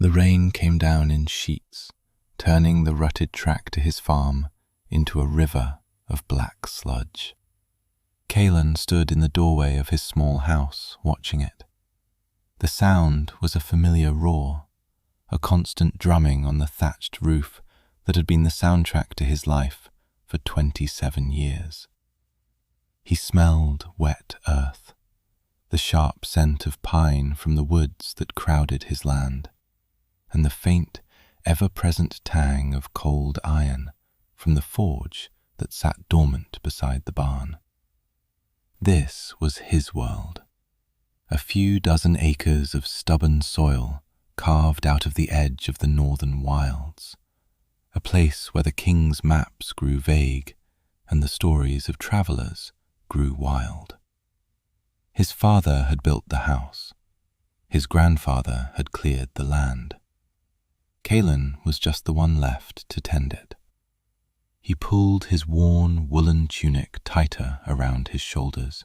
The rain came down in sheets, turning the rutted track to his farm into a river of black sludge. Caelan stood in the doorway of his small house, watching it. The sound was a familiar roar, a constant drumming on the thatched roof that had been the soundtrack to his life for 27 years. He smelled wet earth, the sharp scent of pine from the woods that crowded his land, and the faint, ever-present tang of cold iron from the forge that sat dormant beside the barn. This was his world, a few dozen acres of stubborn soil carved out of the edge of the northern wilds, a place where the king's maps grew vague and the stories of travellers grew wild. His father had built the house. His grandfather had cleared the land. Caelan was just the one left to tend it. He pulled his worn woolen tunic tighter around his shoulders.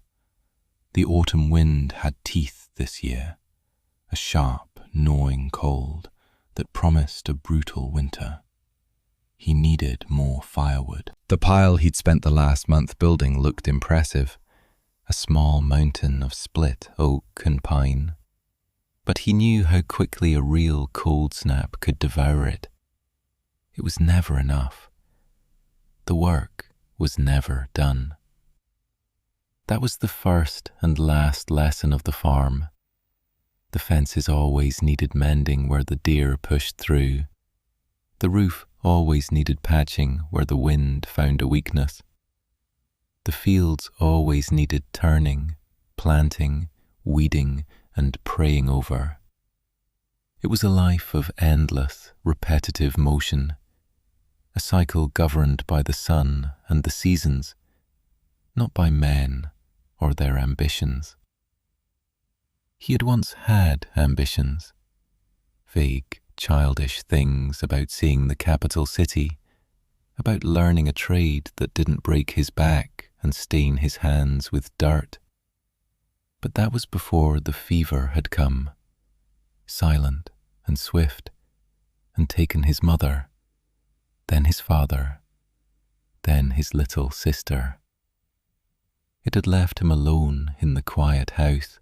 The autumn wind had teeth this year, a sharp, gnawing cold that promised a brutal winter. He needed more firewood. The pile he'd spent the last month building looked impressive, a small mountain of split oak and pine. But he knew how quickly a real cold snap could devour it. It was never enough. The work was never done. That was the first and last lesson of the farm. The fences always needed mending where the deer pushed through. The roof always needed patching where the wind found a weakness. The fields always needed turning, planting, weeding, and praying over. It was a life of endless, repetitive motion, a cycle governed by the sun and the seasons, not by men or their ambitions. He had once had ambitions, vague, childish things about seeing the capital city, about learning a trade that didn't break his back and stain his hands with dirt. But that was before the fever had come, silent and swift, and taken his mother, then his father, then his little sister. It had left him alone in the quiet house,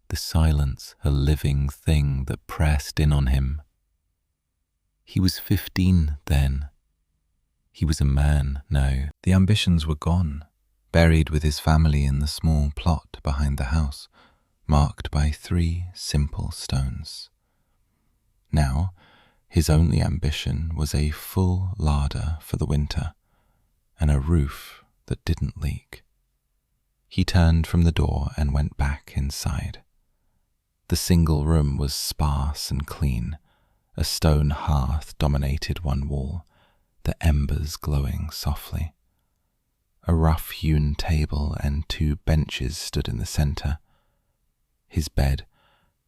the silence a living thing that pressed in on him. He was 15 then. He was a man now. The ambitions were gone, buried with his family in the small plot behind the house, marked by 3 simple stones. Now, his only ambition was a full larder for the winter and a roof that didn't leak. He turned from the door and went back inside. The single room was sparse and clean. A stone hearth dominated one wall, the embers glowing softly. A rough-hewn table and 2 benches stood in the centre. His bed,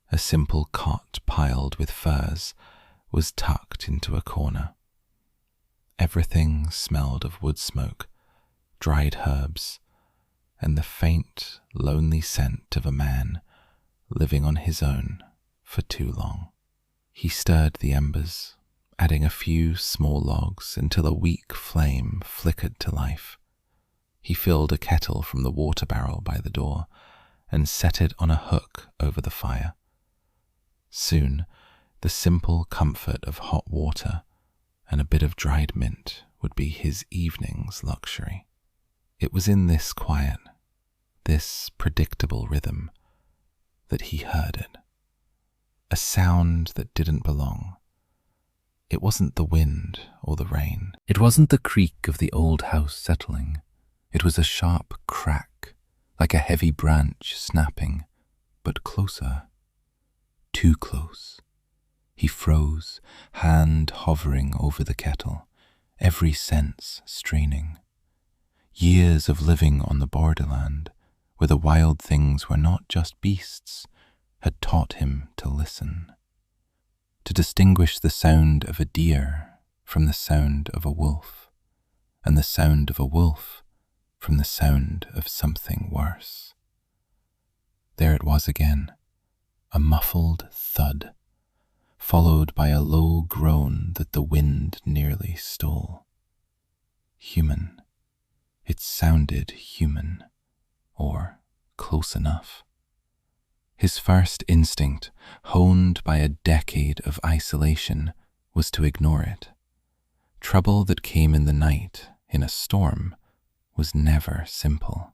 a simple cot piled with furs, was tucked into a corner. Everything smelled of wood smoke, dried herbs, and the faint, lonely scent of a man living on his own for too long. He stirred the embers, adding a few small logs until a weak flame flickered to life. He filled a kettle from the water barrel by the door and set it on a hook over the fire. Soon, the simple comfort of hot water and a bit of dried mint would be his evening's luxury. It was in this quiet, this predictable rhythm, that he heard it. A sound that didn't belong. It wasn't the wind or the rain. It wasn't the creak of the old house settling. It was a sharp crack, like a heavy branch snapping, but closer. Too close. He froze, hand hovering over the kettle, every sense straining. Years of living on the borderland, where the wild things were not just beasts, had taught him to listen, to distinguish the sound of a deer from the sound of a wolf, and the sound of a wolf from the sound of something worse. There it was again, a muffled thud, followed by a low groan that the wind nearly stole. Human. It sounded human, or close enough. His first instinct, honed by a decade of isolation, was to ignore it. Trouble that came in the night, in a storm, was never simple.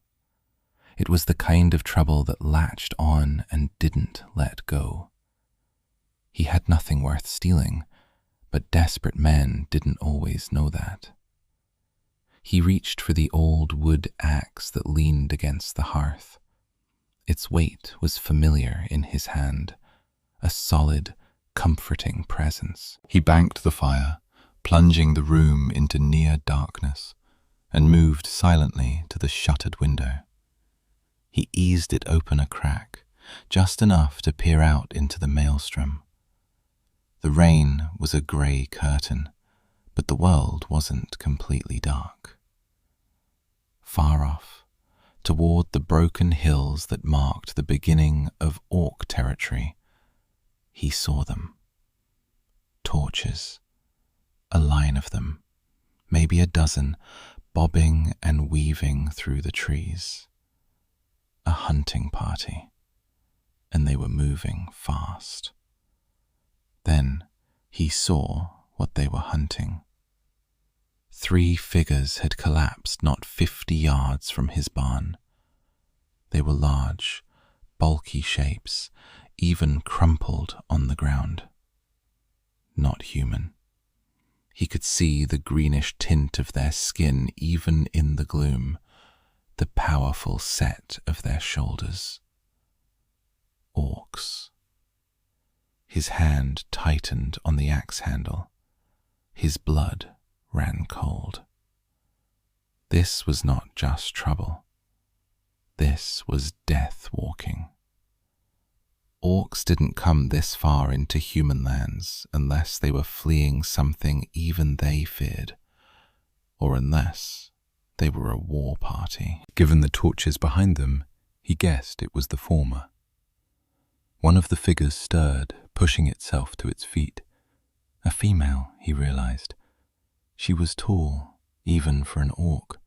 It was the kind of trouble that latched on and didn't let go. He had nothing worth stealing, but desperate men didn't always know that. He reached for the old wood axe that leaned against the hearth. Its weight was familiar in his hand, a solid, comforting presence. He banked the fire, plunging the room into near darkness, and moved silently to the shuttered window. He eased it open a crack, just enough to peer out into the maelstrom. The rain was a grey curtain, but the world wasn't completely dark. Far off, toward the broken hills that marked the beginning of orc territory, he saw them. Torches, a line of them, maybe a dozen, bobbing and weaving through the trees. A hunting party, and they were moving fast. Then he saw what they were hunting. 3 figures had collapsed not 50 yards from his barn. They were large, bulky shapes, even crumpled on the ground. Not human. He could see the greenish tint of their skin even in the gloom, the powerful set of their shoulders. Orcs. His hand tightened on the axe handle. His blood ran cold. This was not just trouble. This was death walking. Orcs didn't come this far into human lands unless they were fleeing something even they feared, or unless they were a war party. Given the torches behind them, he guessed it was the former. One of the figures stirred, pushing itself to its feet. A female, he realized. She was tall, even for an orc,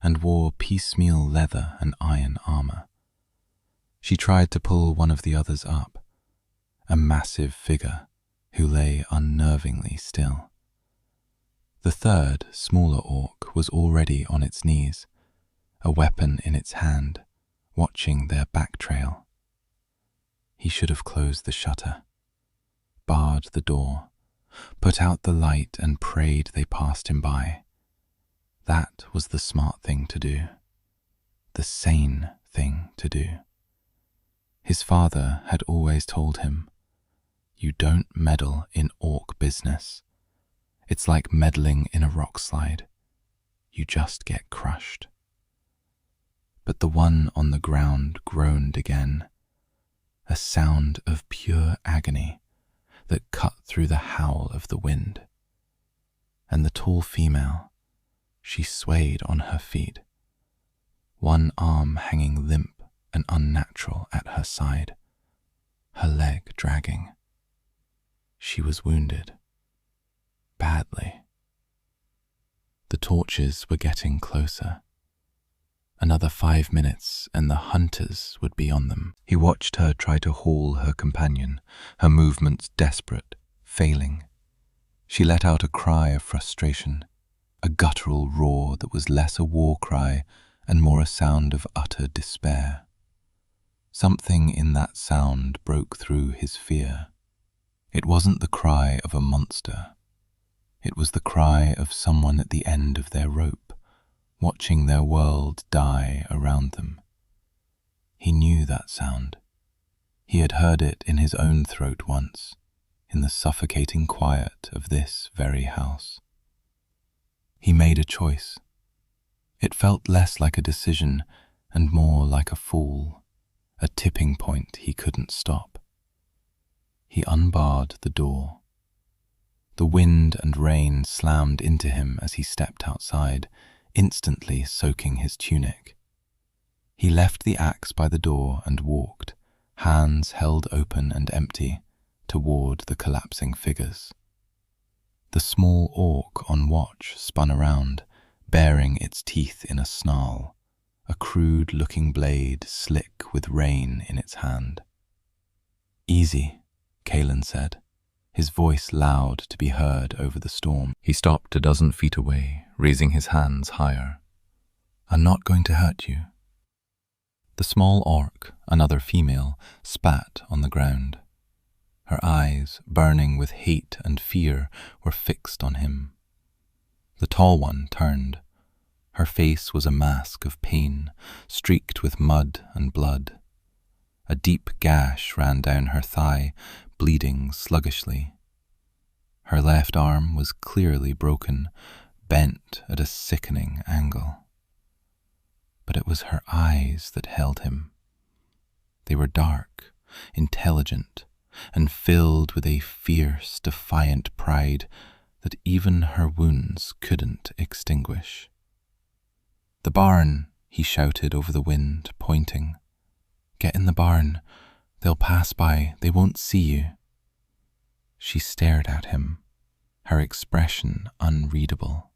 and wore piecemeal leather and iron armor. She tried to pull one of the others up, a massive figure who lay unnervingly still. The third, smaller orc was already on its knees, a weapon in its hand, watching their back trail. He should have closed the shutter, barred the door, put out the light and prayed they passed him by. That was the smart thing to do, the sane thing to do. His father had always told him, "You don't meddle in orc business. It's like meddling in a rock slide. You just get crushed." But the one on the ground groaned again, a sound of pure agony that cut through the howl of the wind. And the tall female, she swayed on her feet, one arm hanging limp and unnatural at her side, her leg dragging. She was wounded. Badly. The torches were getting closer. Another 5 minutes and the hunters would be on them. He watched her try to haul her companion, her movements desperate, failing. She let out a cry of frustration, a guttural roar that was less a war cry and more a sound of utter despair. Something in that sound broke through his fear. It wasn't the cry of a monster. It was the cry of someone at the end of their rope, watching their world die around them. He knew that sound. He had heard it in his own throat once, in the suffocating quiet of this very house. He made a choice. It felt less like a decision and more like a fall, a tipping point he couldn't stop. He unbarred the door. The wind and rain slammed into him as he stepped outside, instantly soaking his tunic. He left the axe by the door and walked, hands held open and empty, toward the collapsing figures. The small orc on watch spun around, baring its teeth in a snarl, a crude-looking blade slick with rain in its hand. "Easy," Caelan said, his voice loud to be heard over the storm. He stopped a dozen feet away, raising his hands higher. "I'm not going to hurt you." The small orc, another female, spat on the ground. Her eyes, burning with hate and fear, were fixed on him. The tall one turned. Her face was a mask of pain, streaked with mud and blood. A deep gash ran down her thigh, bleeding sluggishly. Her left arm was clearly broken, bent at a sickening angle. But it was her eyes that held him. They were dark, intelligent, and filled with a fierce, defiant pride that even her wounds couldn't extinguish. "The barn," he shouted over the wind, pointing. "Get in the barn. They'll pass by. They won't see you." She stared at him, her expression unreadable.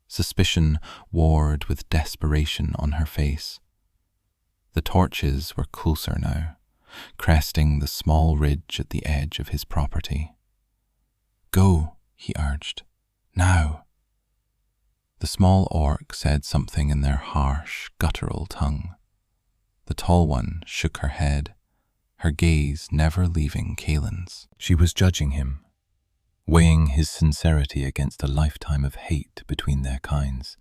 Suspicion warred with desperation on her face. The torches were closer now, cresting the small ridge at the edge of his property. "Go," he urged. "Now." The small orc said something in their harsh, guttural tongue. The tall one shook her head, her gaze never leaving Caelan's. She was judging him, weighing his sincerity against a lifetime of hate between their kinds.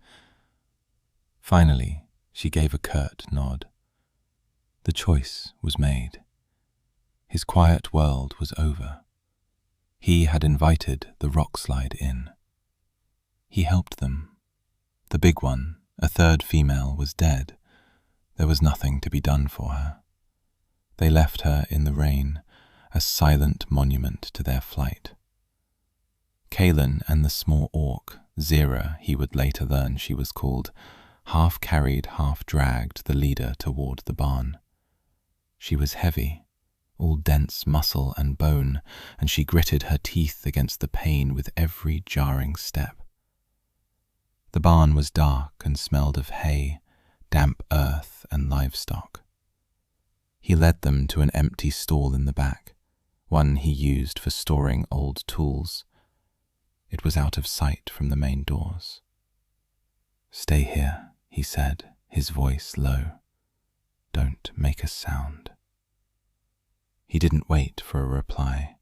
Finally, she gave a curt nod. The choice was made. His quiet world was over. He had invited the rockslide in. He helped them. The big one, a third female, was dead. There was nothing to be done for her. They left her in the rain, a silent monument to their flight. Caelan and the small orc, Zira he would later learn she was called, half carried, half dragged the leader toward the barn. She was heavy, all dense muscle and bone, and she gritted her teeth against the pain with every jarring step. The barn was dark and smelled of hay, damp earth and livestock. He led them to an empty stall in the back, one he used for storing old tools. It was out of sight from the main doors. "Stay here," he said, his voice low. "Don't make a sound." He didn't wait for a reply.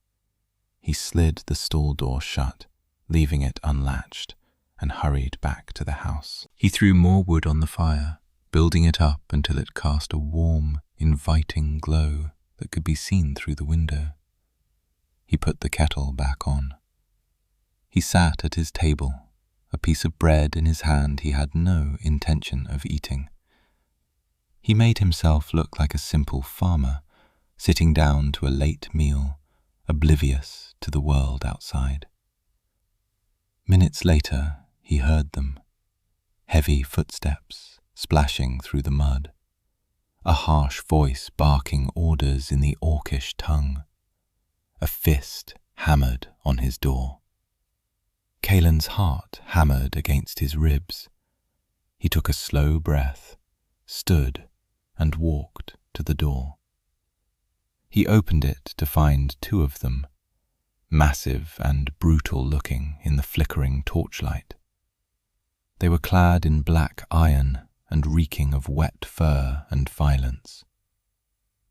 He slid the stall door shut, leaving it unlatched, and hurried back to the house. He threw more wood on the fire, building it up until it cast a warm, inviting glow that could be seen through the window. He put the kettle back on. He sat at his table, a piece of bread in his hand he had no intention of eating. He made himself look like a simple farmer, sitting down to a late meal, oblivious to the world outside. Minutes later, he heard them. Heavy footsteps splashing through the mud. A harsh voice barking orders in the orcish tongue. A fist hammered on his door. Caelan's heart hammered against his ribs. He took a slow breath, stood, and walked to the door. He opened it to find two of them, massive and brutal looking in the flickering torchlight. They were clad in black iron and reeking of wet fur and violence.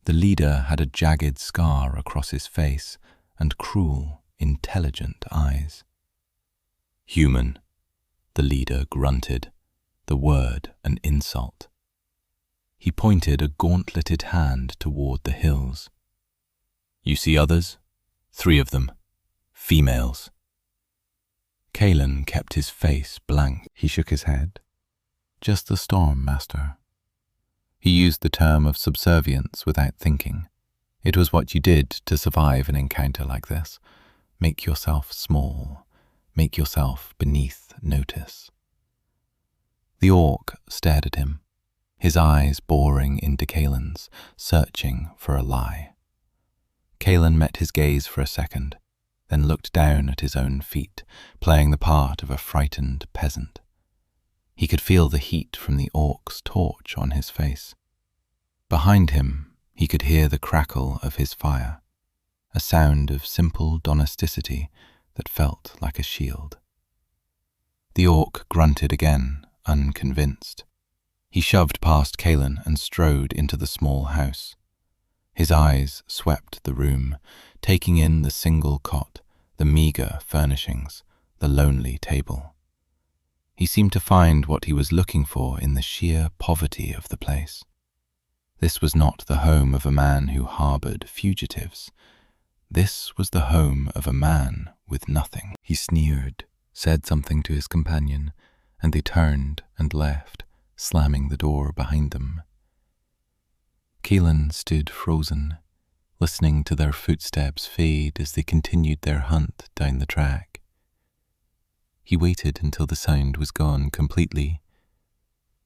The leader had a jagged scar across his face and cruel, intelligent eyes. "Human," the leader grunted, the word an insult. He pointed a gauntleted hand toward the hills. "You see others? 3 of them. Females." Caelan kept his face blank. He shook his head. "Just the storm, master." He used the term of subservience without thinking. It was what you did to survive an encounter like this. Make yourself small. Make yourself beneath notice. The orc stared at him, his eyes boring into Caelan's, searching for a lie. Caelan met his gaze for a second, then looked down at his own feet, playing the part of a frightened peasant. He could feel the heat from the orc's torch on his face. Behind him, he could hear the crackle of his fire, a sound of simple domesticity that felt like a shield. The orc grunted again, unconvinced. He shoved past Caelan and strode into the small house. His eyes swept the room, taking in the single cot, the meagre furnishings, the lonely table. He seemed to find what he was looking for in the sheer poverty of the place. This was not the home of a man who harbored fugitives. This was the home of a man with nothing. He sneered, said something to his companion, and they turned and left, slamming the door behind them. Caelan stood frozen, listening to their footsteps fade as they continued their hunt down the track. He waited until the sound was gone completely,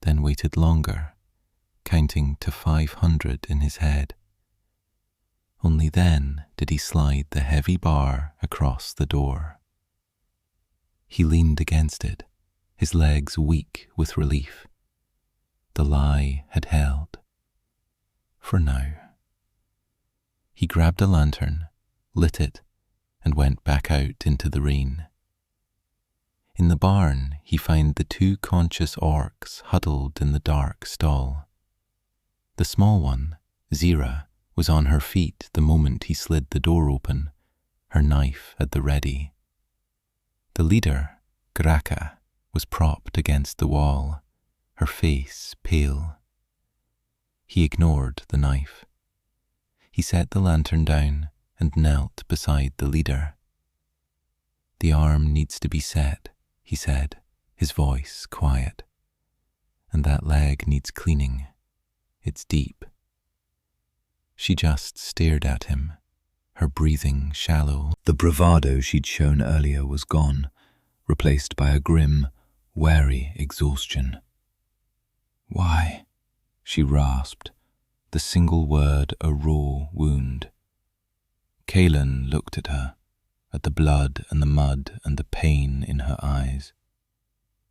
then waited longer, counting to 500 in his head. Only then did he slide the heavy bar across the door. He leaned against it, his legs weak with relief. The lie had held. For now. He grabbed a lantern, lit it, and went back out into the rain. In the barn, he found the two conscious orcs huddled in the dark stall. The small one, Zira, was on her feet the moment he slid the door open, her knife at the ready. The leader, Graka, was propped against the wall, her face pale. He ignored the knife. He set the lantern down and knelt beside the leader. "The arm needs to be set," he said, his voice quiet. "And that leg needs cleaning. It's deep." She just stared at him, her breathing shallow. The bravado she'd shown earlier was gone, replaced by a grim, wary exhaustion. "Why?" she rasped, the single word a raw wound. Caelan looked at her, at the blood and the mud and the pain in her eyes.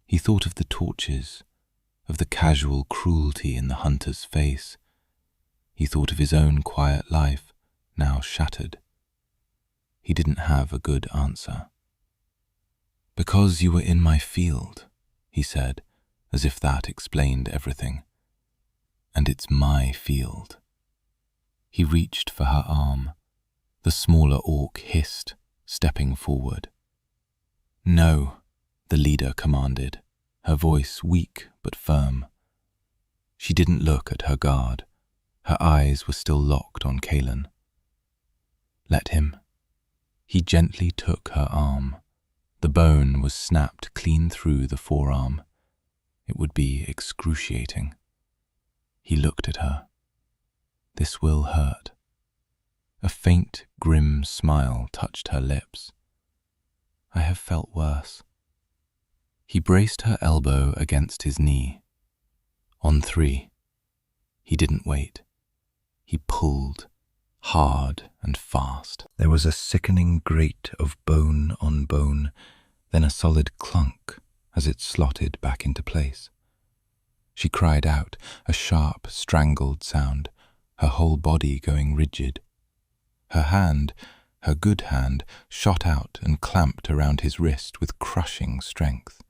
He thought of the torches, of the casual cruelty in the hunter's face. He thought of his own quiet life, now shattered. He didn't have a good answer. "Because you were in my field," he said, as if that explained everything. "And it's my field." He reached for her arm. The smaller orc hissed, stepping forward. "No," the leader commanded, her voice weak but firm. She didn't look at her guard. Her eyes were still locked on Caelan. "Let him." He gently took her arm. The bone was snapped clean through the forearm. It would be excruciating. He looked at her. "This will hurt." A faint, grim smile touched her lips. "I have felt worse." He braced her elbow against his knee. "On 3. He didn't wait. He pulled, hard and fast. There was a sickening grate of bone on bone, then a solid clunk as it slotted back into place. She cried out, a sharp, strangled sound, her whole body going rigid. Her hand, her good hand, shot out and clamped around his wrist with crushing strength.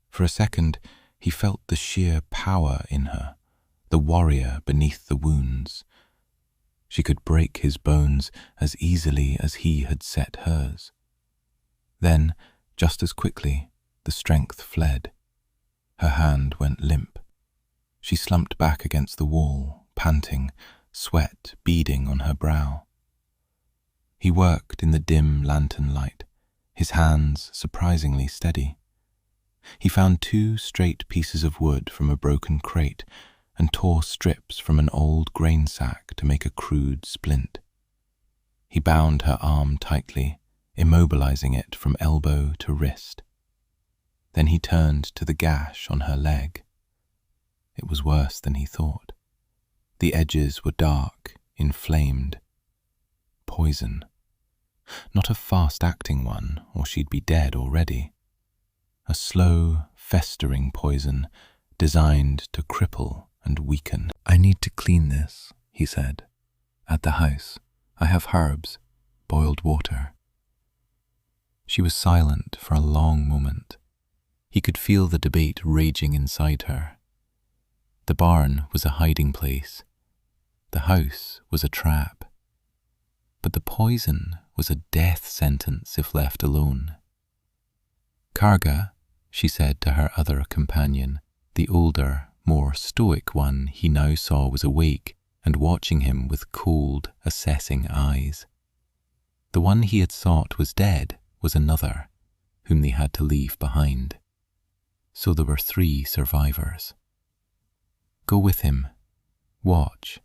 For a second, he felt the sheer power in her, the warrior beneath the wounds. She could break his bones as easily as he had set hers. Then, just as quickly, the strength fled. Her hand went limp. She slumped back against the wall, panting, sweat beading on her brow. He worked in the dim lantern light, his hands surprisingly steady. He found 2 straight pieces of wood from a broken crate and tore strips from an old grain sack to make a crude splint. He bound her arm tightly, immobilizing it from elbow to wrist. Then he turned to the gash on her leg. It was worse than he thought. The edges were dark, inflamed. poison. Not a fast-acting one, or she'd be dead already. A slow, festering poison designed to cripple and weaken. "I need to clean this," he said. "At the house, I have herbs, boiled water." She was silent for a long moment. He could feel the debate raging inside her. The barn was a hiding place. The house was a trap. But the poison was a death sentence if left alone. "Karga," she said to her other companion, the older, more stoic one he now saw was awake and watching him with cold, assessing eyes. The one he had sought was dead was another, whom they had to leave behind. So there were 3 survivors. "Go with him. Watch."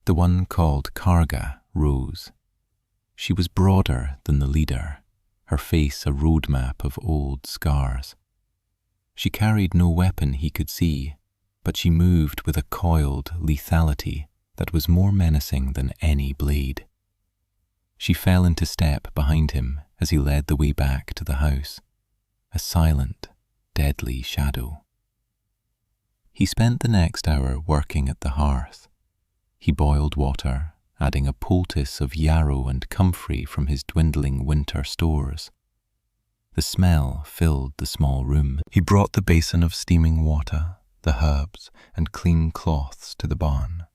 The one called Karga rose. She was broader than the leader, her face a roadmap of old scars. She carried no weapon he could see, but she moved with a coiled lethality that was more menacing than any blade. She fell into step behind him as he led the way back to the house, a silent, deadly shadow. He spent the next hour working at the hearth. He boiled water, adding a poultice of yarrow and comfrey from his dwindling winter stores. The smell filled the small room. He brought the basin of steaming water, the herbs, and clean cloths to the barn.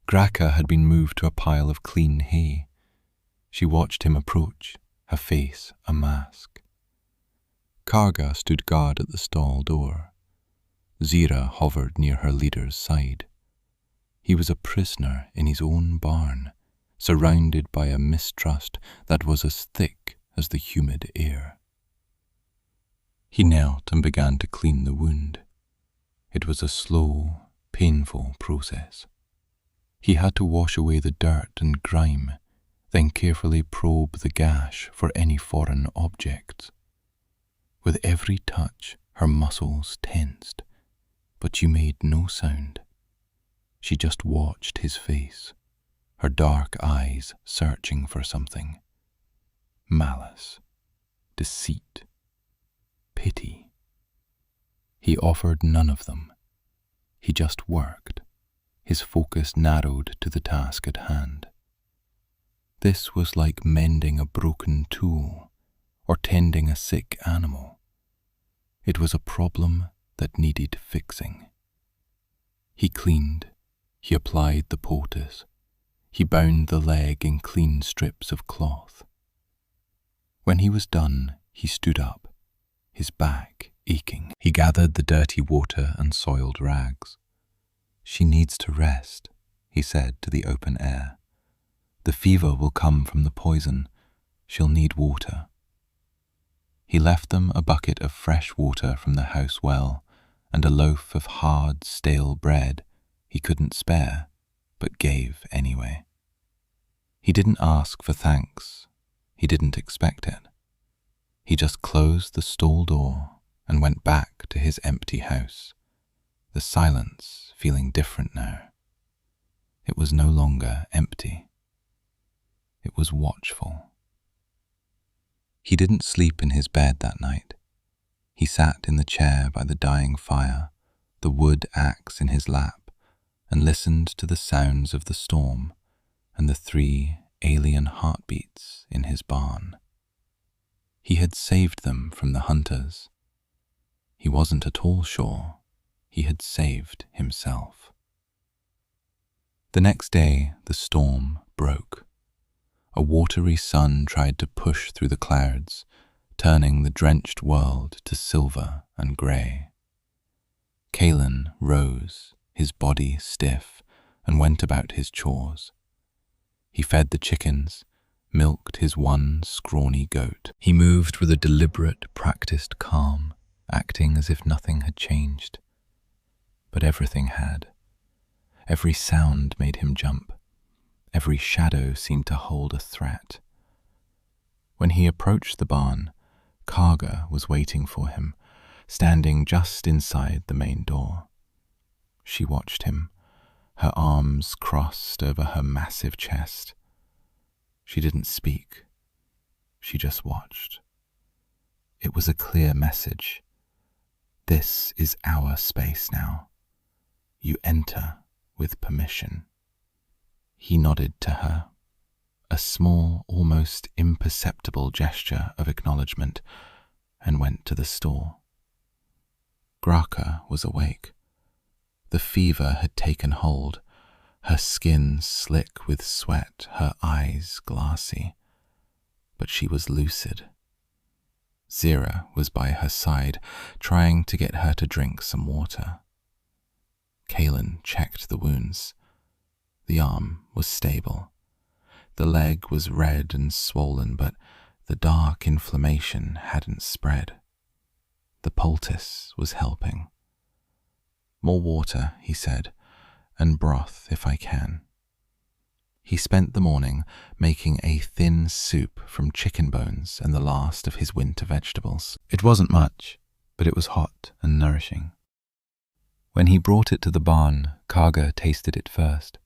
Graka had been moved to a pile of clean hay. She watched him approach, her face a mask. Karga stood guard at the stall door. Zira hovered near her leader's side. He was a prisoner in his own barn, surrounded by a mistrust that was as thick as the humid air. He knelt and began to clean the wound. It was a slow, painful process. He had to wash away the dirt and grime, then carefully probe the gash for any foreign objects. With every touch, her muscles tensed, but she made no sound. She just watched his face, her dark eyes searching for something. Malice, deceit, pity. He offered none of them. He just worked, his focus narrowed to the task at hand. This was like mending a broken tool or tending a sick animal. It was a problem that needed fixing. He cleaned, he applied the poultice, he bound the leg in clean strips of cloth. When he was done, he stood up, his back aching. He gathered the dirty water and soiled rags. "She needs to rest," he said to the open air. "The fever will come from the poison. She'll need water." He left them a bucket of fresh water from the house well and a loaf of hard, stale bread he couldn't spare, but gave anyway. He didn't ask for thanks. He didn't expect it. He just closed the stall door and went back to his empty house, the silence feeling different now. It was no longer empty. It was watchful. He didn't sleep in his bed that night. He sat in the chair by the dying fire, the wood axe in his lap, and listened to the sounds of the storm and the 3 alien heartbeats in his barn. He had saved them from the hunters. He wasn't at all sure he had saved himself. The next day, the storm broke. A watery sun tried to push through the clouds, turning the drenched world to silver and grey. Caelan rose, his body stiff, and went about his chores. He fed the chickens, milked his one scrawny goat. He moved with a deliberate, practiced calm, acting as if nothing had changed. But everything had. Every sound made him jump. Every shadow seemed to hold a threat. When he approached the barn, Karga was waiting for him, standing just inside the main door. She watched him, her arms crossed over her massive chest, She didn't speak. She just watched. It was a clear message. This is our space now. You enter with permission. He nodded to her, a small, almost imperceptible gesture of acknowledgement, and went to the store. Graka was awake. The fever had taken hold, her skin slick with sweat, her eyes glassy. But she was lucid. Zira was by her side, trying to get her to drink some water. Caelan checked the wounds. The arm was stable. The leg was red and swollen, but the dark inflammation hadn't spread. The poultice was helping. More water, he said, and broth if I can. He spent the morning making a thin soup from chicken bones and the last of his winter vegetables. It wasn't much, but it was hot and nourishing. When he brought it to the barn, Karga tasted it first,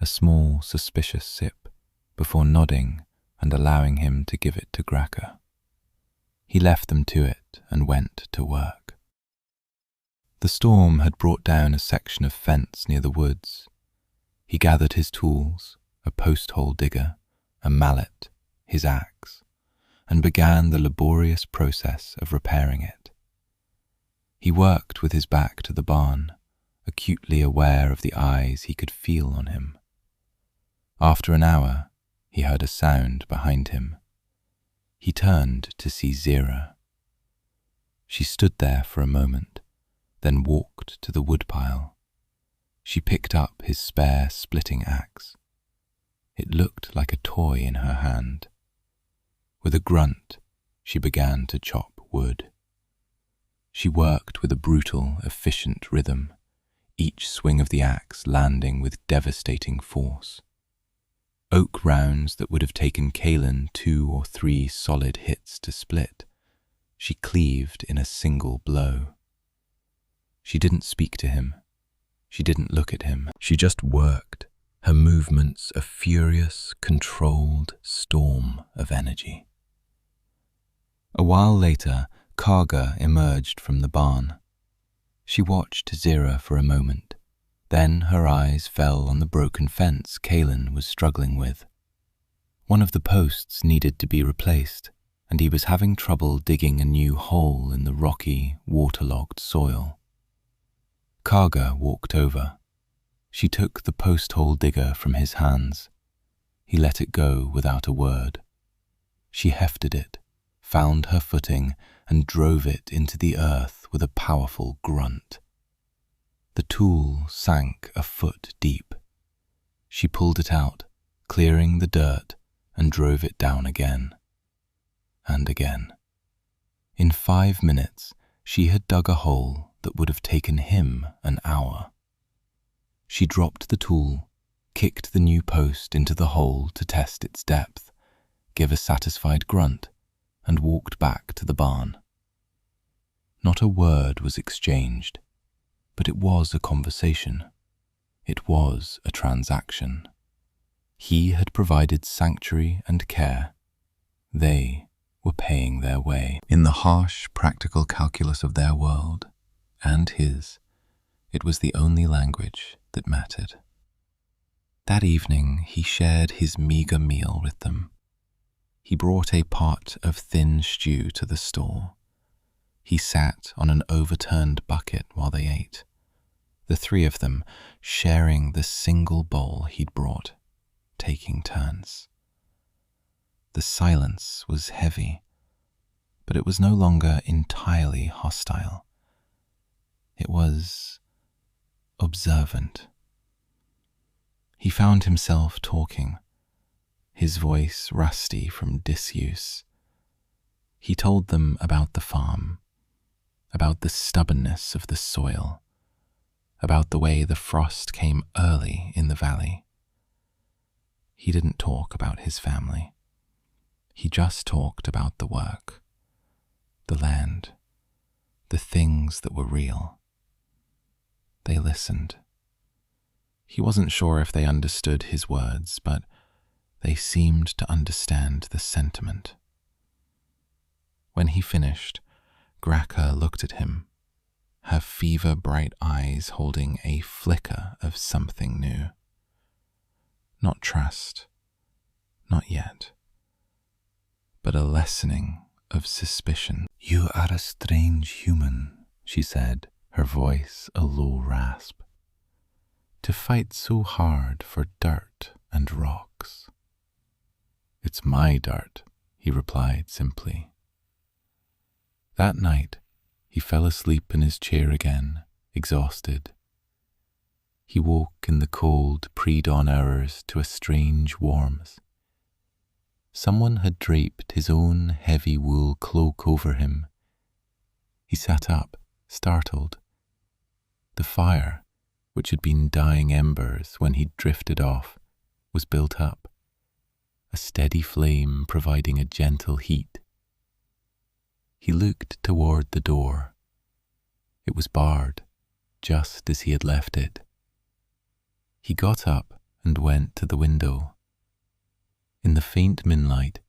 a small, suspicious sip, before nodding and allowing him to give it to Graka. He left them to it and went to work. The storm had brought down a section of fence near the woods. He gathered his tools, a post-hole digger, a mallet, his axe, and began the laborious process of repairing it. He worked with his back to the barn, acutely aware of the eyes he could feel on him. After an hour, he heard a sound behind him. He turned to see Zira. She stood there for a moment, then walked to the woodpile. She picked up his spare splitting axe. It looked like a toy in her hand. With a grunt, she began to chop wood. She worked with a brutal, efficient rhythm, each swing of the axe landing with devastating force. Oak rounds that would have taken Caelan 2 or 3 solid hits to split, she cleaved in a single blow. She didn't speak to him. She didn't look at him. She just worked, her movements a furious, controlled storm of energy. A while later, Karga emerged from the barn. She watched Zira for a moment. Then her eyes fell on the broken fence Caelan was struggling with. One of the posts needed to be replaced, and he was having trouble digging a new hole in the rocky, waterlogged soil. Karga walked over. She took the post-hole digger from his hands. He let it go without a word. She hefted it, found her footing, and drove it into the earth with a powerful grunt. The tool sank a foot deep. She pulled it out, clearing the dirt, and drove it down again. And again. In 5 minutes, she had dug a hole that would have taken him an hour. She dropped the tool, kicked the new post into the hole to test its depth, gave a satisfied grunt, and walked back to the barn. Not a word was exchanged, but it was a conversation. It was a transaction. He had provided sanctuary and care. They were paying their way. In the harsh, practical calculus of their world, and his, it was the only language that mattered. That evening, he shared his meagre meal with them. He brought a pot of thin stew to the store. He sat on an overturned bucket while they ate, the 3 of them sharing the single bowl he'd brought, taking turns. The silence was heavy, but it was no longer entirely hostile. It was observant. He found himself talking, his voice rusty from disuse. He told them about the farm, about the stubbornness of the soil, about the way the frost came early in the valley. He didn't talk about his family. He just talked about the work, the land, the things that were real. They listened. He wasn't sure if they understood his words, but They seemed to understand the sentiment. When he finished, Graka looked at him, her fever-bright eyes holding a flicker of something new. Not trust, not yet, but a lessening of suspicion. "You are a strange human," she said, her voice a low rasp. "To fight so hard for dirt and rocks." "It's my dirt," he replied simply. That night, he fell asleep in his chair again, exhausted. He woke in the cold pre-dawn hours to a strange warmth. Someone had draped his own heavy wool cloak over him. He sat up, startled. The fire, which had been dying embers when he'd drifted off, was built up, a steady flame providing a gentle heat. He looked toward the door. It was barred, just as he had left it. He got up and went to the window. In the faint moonlight,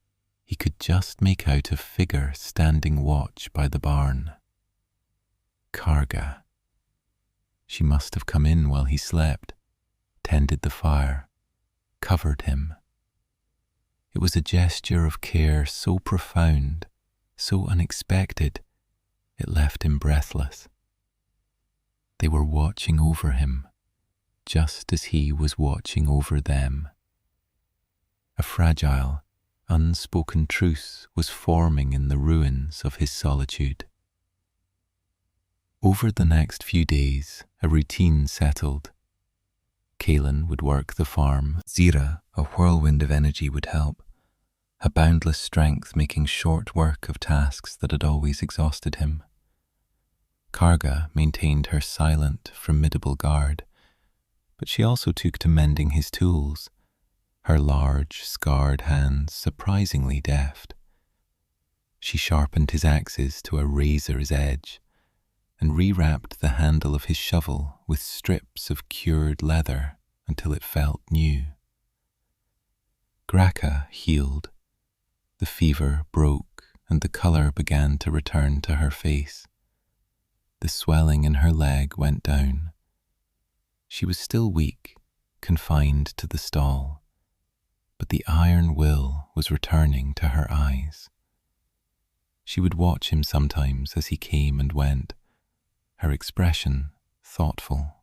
he could just make out a figure standing watch by the barn. Karga. She must have come in while he slept, tended the fire, covered him. It was a gesture of care so profound, so unexpected, it left him breathless. They were watching over him, just as he was watching over them. A fragile, unspoken truce was forming in the ruins of his solitude. Over the next few days, a routine settled. Caelan would work the farm. Zira, a whirlwind of energy, would help, a boundless strength making short work of tasks that had always exhausted him. Karga maintained her silent, formidable guard, but she also took to mending his tools, her large, scarred hands surprisingly deft. She sharpened his axes to a razor's edge and rewrapped the handle of his shovel with strips of cured leather until it felt new. Graka healed. The fever broke and the colour began to return to her face. The swelling in her leg went down. She was still weak, confined to the stall, but the iron will was returning to her eyes. She would watch him sometimes as he came and went, her expression thoughtful.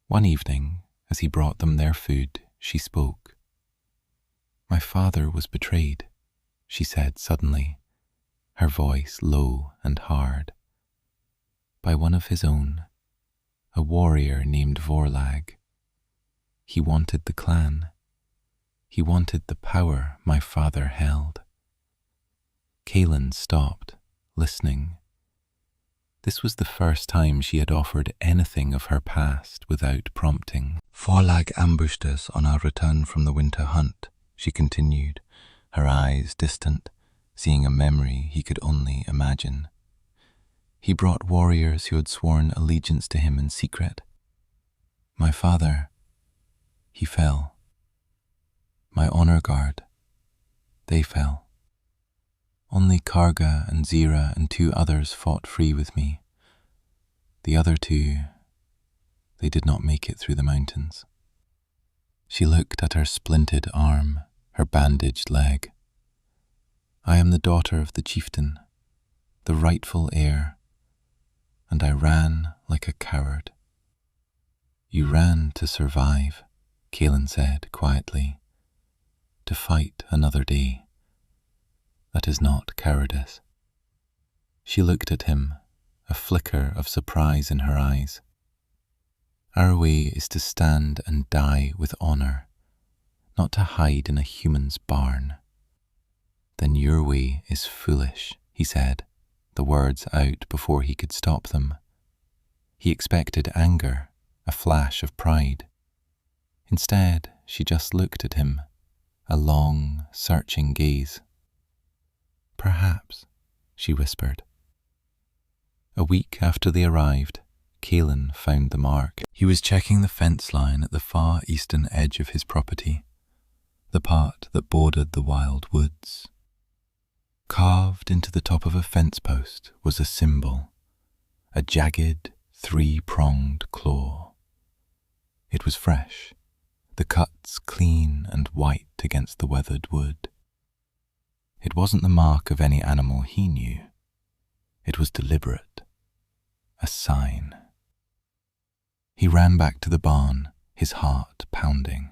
One evening, as he brought them their food, she spoke. "My father was betrayed," she said suddenly, her voice low and hard. "By one of his own, a warrior named Vorlag. He wanted the clan. He wanted the power my father held." Caelan stopped, listening. This was the first time she had offered anything of her past without prompting. "Vorlag ambushed us on our return from the winter hunt," she continued, her eyes distant, seeing a memory he could only imagine. "He brought warriors who had sworn allegiance to him in secret. My father, he fell. My honor guard, they fell. Only Karga and Zira and 2 others fought free with me. The other 2, they did not make it through the mountains." She looked at her splinted arm, her bandaged leg. "I am the daughter of the chieftain, the rightful heir, and I ran like a coward." "You ran to survive," Caelan said quietly, "to fight another day. That is not cowardice." She looked at him, a flicker of surprise in her eyes. "Our way is to stand and die with honor, not to hide in a human's barn." "Then your way is foolish," he said, the words out before he could stop them. He expected anger, a flash of pride. Instead, she just looked at him, a long, searching gaze. "Perhaps," she whispered. A week after they arrived, Caelan found the mark. He was checking the fence line at the far eastern edge of his property. the part that bordered the wild woods. Carved into the top of a fence post was a symbol, a jagged, three-pronged claw. It was fresh, the cuts clean and white against the weathered wood. It wasn't the mark of any animal he knew. It was deliberate, a sign. He ran back to the barn, his heart pounding.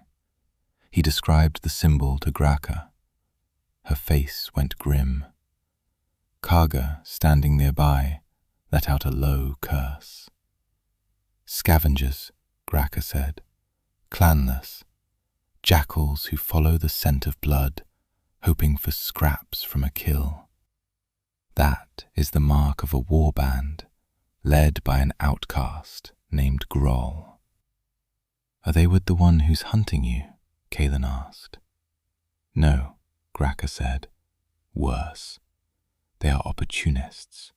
He described the symbol to Graca. Her face went grim. Karga, standing nearby, let out a low curse. Scavengers, Graca said, clanless, jackals who follow the scent of blood, hoping for scraps from a kill. That is the mark of a war band, led by an outcast named Groll. Are they with the one who's hunting you? Caelan asked. No, Graca said. Worse. They are opportunists.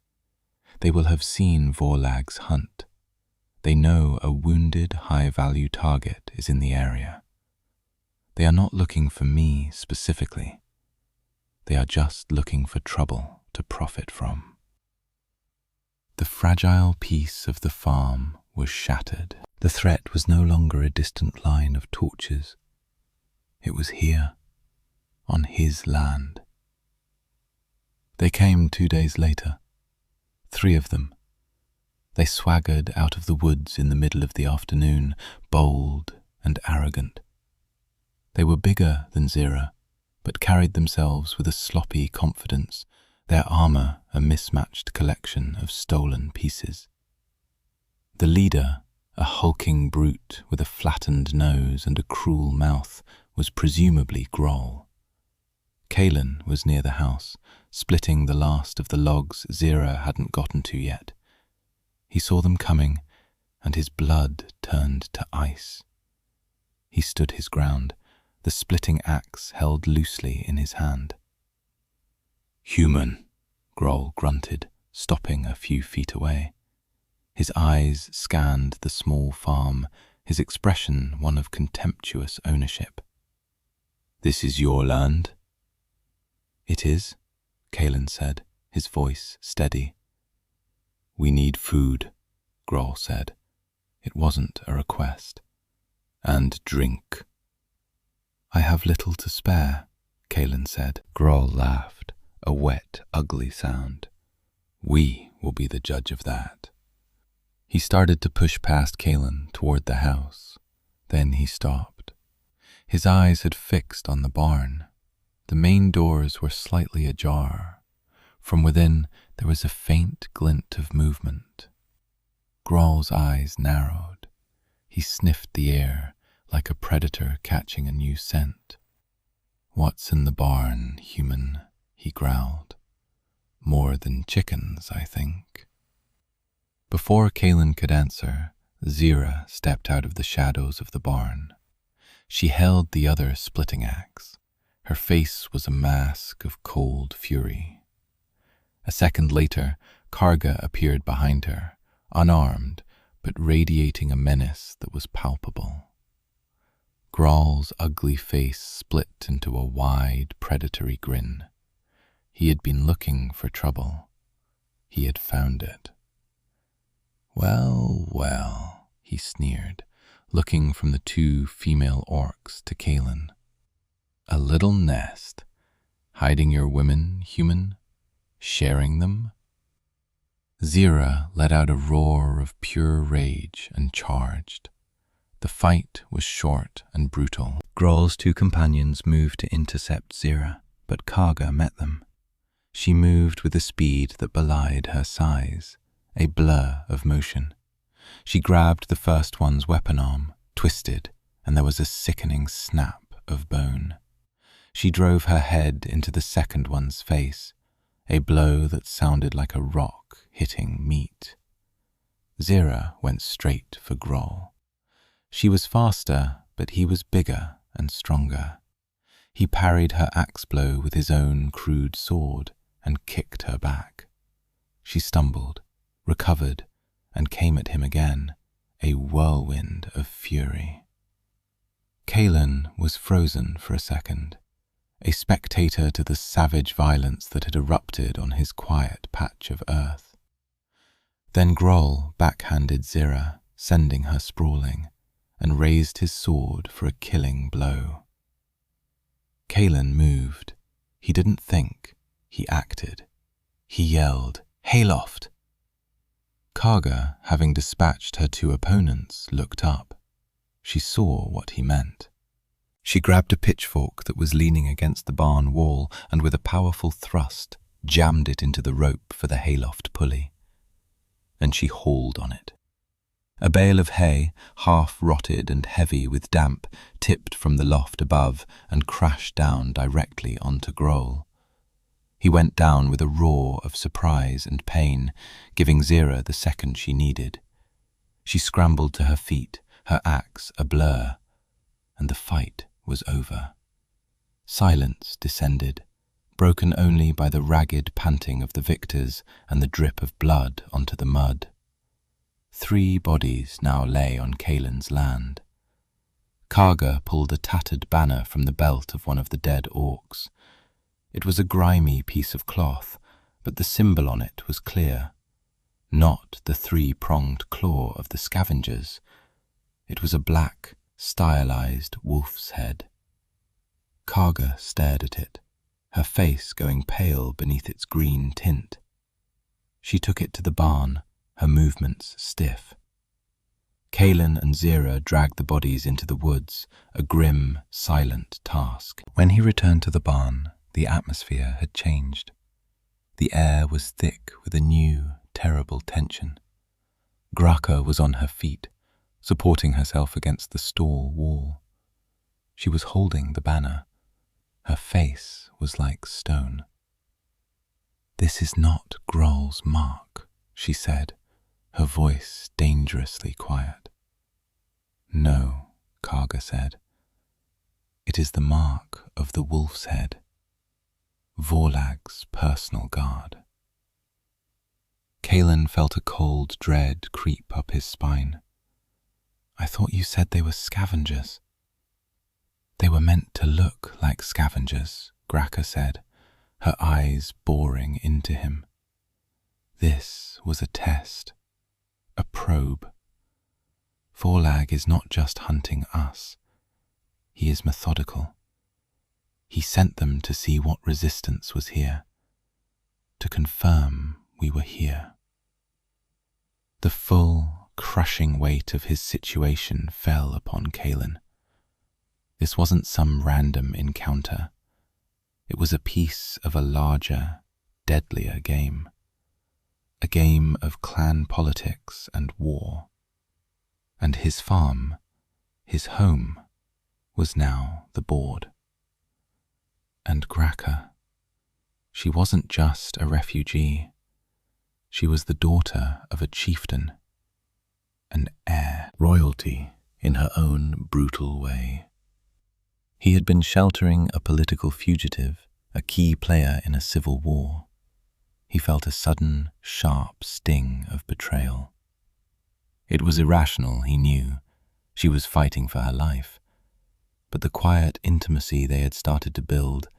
They will have seen Vorlag's hunt. They know a wounded, high-value target is in the area. They are not looking for me specifically. They are just looking for trouble to profit from. The fragile peace of the farm was shattered. The threat was no longer a distant line of torches. It was here, on his land. They came 2 days later, 3 of them. They swaggered out of the woods in the middle of the afternoon, bold and arrogant. They were bigger than Zira, but carried themselves with a sloppy confidence, their armor a mismatched collection of stolen pieces. The leader, a hulking brute with a flattened nose and a cruel mouth, was presumably Groll. Caelan was near the house, splitting the last of the logs Zira hadn't gotten to yet. He saw them coming, and his blood turned to ice. He stood his ground, the splitting axe held loosely in his hand. Human, Groll grunted, stopping a few feet away. His eyes scanned the small farm, his expression one of contemptuous ownership. This is your land? It is, Caelan said, his voice steady. We need food, Groll said. It wasn't a request. And drink. I have little to spare, Caelan said. Groll laughed, a wet, ugly sound. We will be the judge of that. He started to push past Caelan toward the house. Then he stopped. His eyes had fixed on the barn. The main doors were slightly ajar. From within, there was a faint glint of movement. Groll's eyes narrowed. He sniffed the air like a predator catching a new scent. What's in the barn, human? He growled. More than chickens, I think. Before Caelan could answer, Zira stepped out of the shadows of the barn. She held the other splitting axe. Her face was a mask of cold fury. A second later, Karga appeared behind her, unarmed, but radiating a menace that was palpable. Groll's ugly face split into a wide, predatory grin. He had been looking for trouble. He had found it. Well, well, he sneered, looking from the 2 female orcs to Caelan. A little nest. Hiding your women, human? Sharing them? Zira let out a roar of pure rage and charged. The fight was short and brutal. Groll's 2 companions moved to intercept Zira, but Karga met them. She moved with a speed that belied her size, a blur of motion. She grabbed the first one's weapon arm, twisted, and there was a sickening snap of bone. She drove her head into the second one's face, a blow that sounded like a rock hitting meat. Zira went straight for Groll. She was faster, but he was bigger and stronger. He parried her axe blow with his own crude sword and kicked her back. She stumbled, recovered, and came at him again, a whirlwind of fury. Caelan was frozen for a second, a spectator to the savage violence that had erupted on his quiet patch of earth. Then Groll backhanded Zira, sending her sprawling, and raised his sword for a killing blow. Caelan moved. He didn't think, he acted. He yelled, "Hayloft!" Karga, having dispatched her two opponents, looked up. She saw what he meant. She grabbed a pitchfork that was leaning against the barn wall and with a powerful thrust jammed it into the rope for the hayloft pulley. And she hauled on it. A bale of hay, half rotted and heavy with damp, tipped from the loft above and crashed down directly onto Groll. He went down with a roar of surprise and pain, giving Zira the second she needed. She scrambled to her feet, her axe a blur, and the fight was over. Silence descended, broken only by the ragged panting of the victors and the drip of blood onto the mud. 3 bodies now lay on Caelan's land. Karga pulled a tattered banner from the belt of one of the dead orcs. It was a grimy piece of cloth, but the symbol on it was clear. Not the 3-pronged claw of the scavengers. It was a black, stylized wolf's head. Karga stared at it, her face going pale beneath its green tint. She took it to the barn, her movements stiff. Caelan and Zira dragged the bodies into the woods, a grim, silent task. When he returned to the barn, the atmosphere had changed. The air was thick with a new, terrible tension. Graka was on her feet, supporting herself against the stall wall. She was holding the banner. Her face was like stone. "This is not Groll's mark," she said, her voice dangerously quiet. "No," Karga said. "It is the mark of the wolf's head, Vorlag's personal guard." Caelan felt a cold dread creep up his spine. "I thought you said they were scavengers." "They were meant to look like scavengers," Graka said, her eyes boring into him. This was a test, a probe. Vorlag is not just hunting us. He is methodical. He sent them to see what resistance was here, to confirm we were here. The full, crushing weight of his situation fell upon Caelan. This wasn't some random encounter. It was a piece of a larger, deadlier game. A game of clan politics and war. And his farm, his home, was now the board. And Graka, she wasn't just a refugee. She was the daughter of a chieftain, an heir, royalty in her own brutal way. He had been sheltering a political fugitive, a key player in a civil war. He felt a sudden, sharp sting of betrayal. It was irrational, he knew. She was fighting for her life. But the quiet intimacy they had started to build,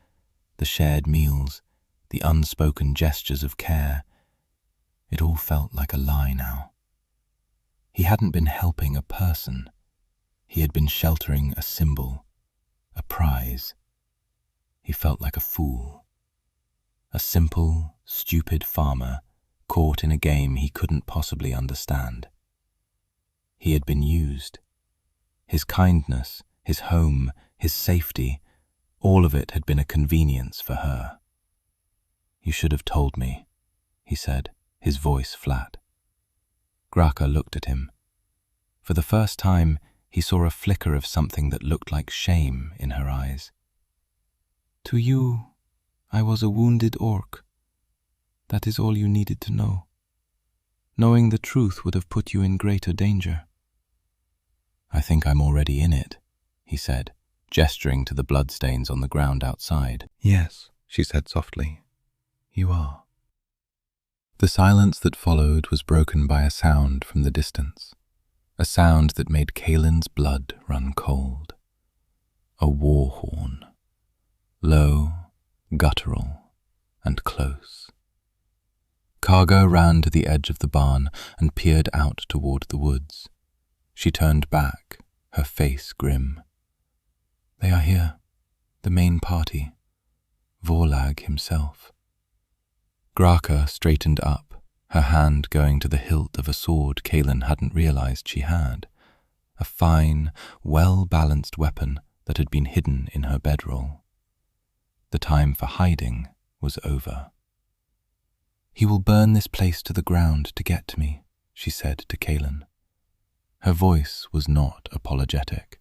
the shared meals, the unspoken gestures of care, it all felt like a lie now. He hadn't been helping a person. He had been sheltering a symbol, a prize. He felt like a fool. A simple, stupid farmer caught in a game he couldn't possibly understand. He had been used. His kindness, his home, his safety, all of it had been a convenience for her. "You should have told me," he said, his voice flat. Graka looked at him. For the first time, he saw a flicker of something that looked like shame in her eyes. "To you, I was a wounded orc. That is all you needed to know. Knowing the truth would have put you in greater danger." "I think I'm already in it," he said, gesturing to the bloodstains on the ground outside. "Yes," she said softly. "You are." The silence that followed was broken by a sound from the distance, a sound that made Caelan's blood run cold. a war horn, low, guttural, and close. Karga ran to the edge of the barn and peered out toward the woods. She turned back, her face grim. "They are here, the main party, Vorlag himself." Graka straightened up, her hand going to the hilt of a sword Caelan hadn't realized she had, a fine, well-balanced weapon that had been hidden in her bedroll. The time for hiding was over. "He will burn this place to the ground to get to me," she said to Caelan. Her voice was not apologetic.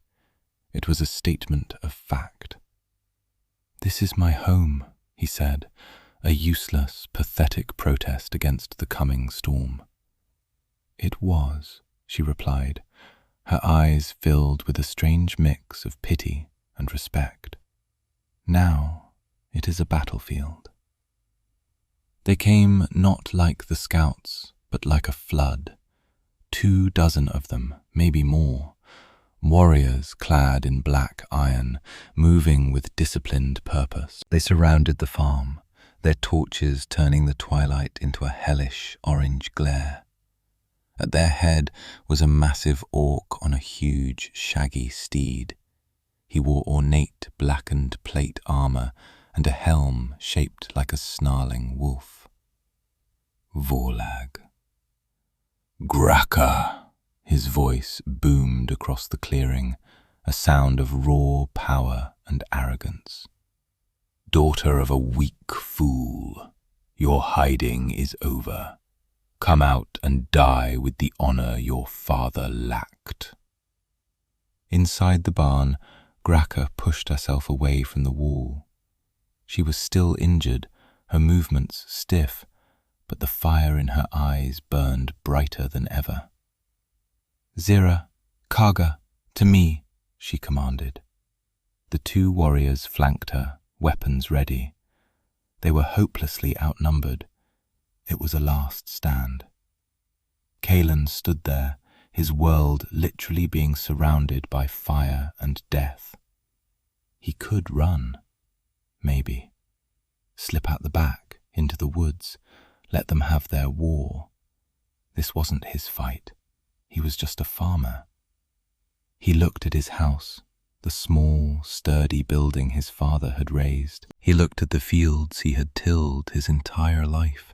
It was a statement of fact. "This is my home," he said, a useless, pathetic protest against the coming storm. "It was," she replied, her eyes filled with a strange mix of pity and respect. "Now it is a battlefield." They came not like the scouts, but like a flood. 24 of them, maybe more. Warriors clad in black iron, moving with disciplined purpose. They surrounded the farm, their torches turning the twilight into a hellish orange glare. At their head was a massive orc on a huge, shaggy steed. He wore ornate, blackened plate armor and a helm shaped like a snarling wolf. Vorlag. "Graka!" His voice boomed across the clearing, a sound of raw power and arrogance. "Daughter of a weak fool, your hiding is over. Come out and die with the honor your father lacked." Inside the barn, Graka pushed herself away from the wall. She was still injured, her movements stiff, but the fire in her eyes burned brighter than ever. "Zira, Karga, to me," she commanded. The 2 warriors flanked her, weapons ready. They were hopelessly outnumbered. It was a last stand. Caelan stood there, his world literally being surrounded by fire and death. He could run, maybe. Slip out the back, into the woods, let them have their war. This wasn't his fight. He was just a farmer. He looked at his house, the small, sturdy building his father had raised. He looked at the fields he had tilled his entire life.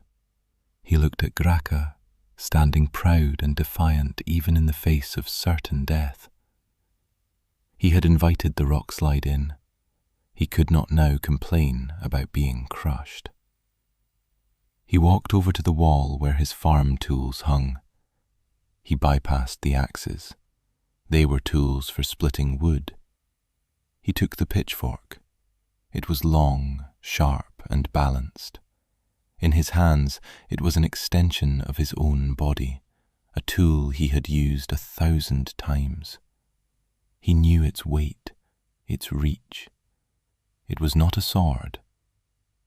He looked at Graka, standing proud and defiant even in the face of certain death. He had invited the rock slide in. He could not now complain about being crushed. He walked over to the wall where his farm tools hung. He bypassed the axes. They were tools for splitting wood. He took the pitchfork. It was long, sharp, and balanced. In his hands, it was an extension of his own body, a tool he had used 1,000 times. He knew its weight, its reach. It was not a sword,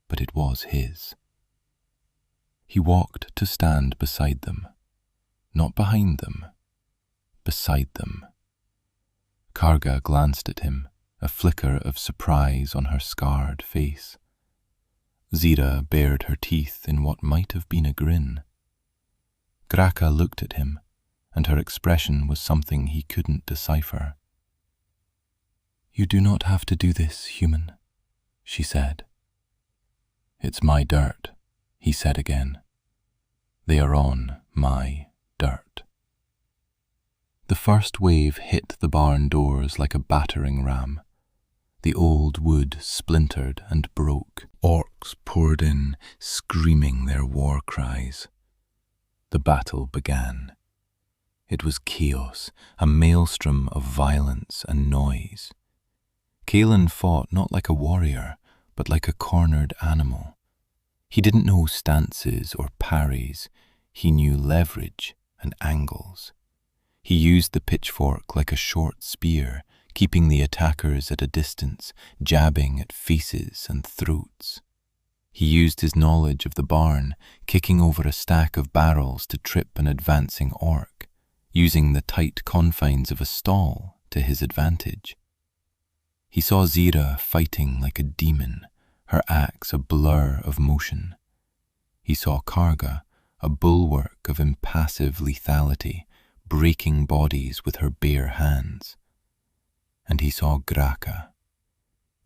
but it was his. He walked to stand beside them, not behind them, beside them. Karga glanced at him, a flicker of surprise on her scarred face. Zira bared her teeth in what might have been a grin. Graka looked at him, and her expression was something he couldn't decipher. "You do not have to do this, human," she said. "It's my dirt," he said again. "They are on my dirt." The first wave hit the barn doors like a battering ram. The old wood splintered and broke. Orcs poured in, screaming their war cries. The battle began. It was chaos, a maelstrom of violence and noise. Caelan fought not like a warrior, but like a cornered animal. He didn't know stances or parries. He knew leverage and angles. He used the pitchfork like a short spear, keeping the attackers at a distance, jabbing at faces and throats. He used his knowledge of the barn, kicking over a stack of barrels to trip an advancing orc, using the tight confines of a stall to his advantage. He saw Zira fighting like a demon, her axe a blur of motion. He saw Karga, a bulwark of impassive lethality, breaking bodies with her bare hands. And he saw Graka.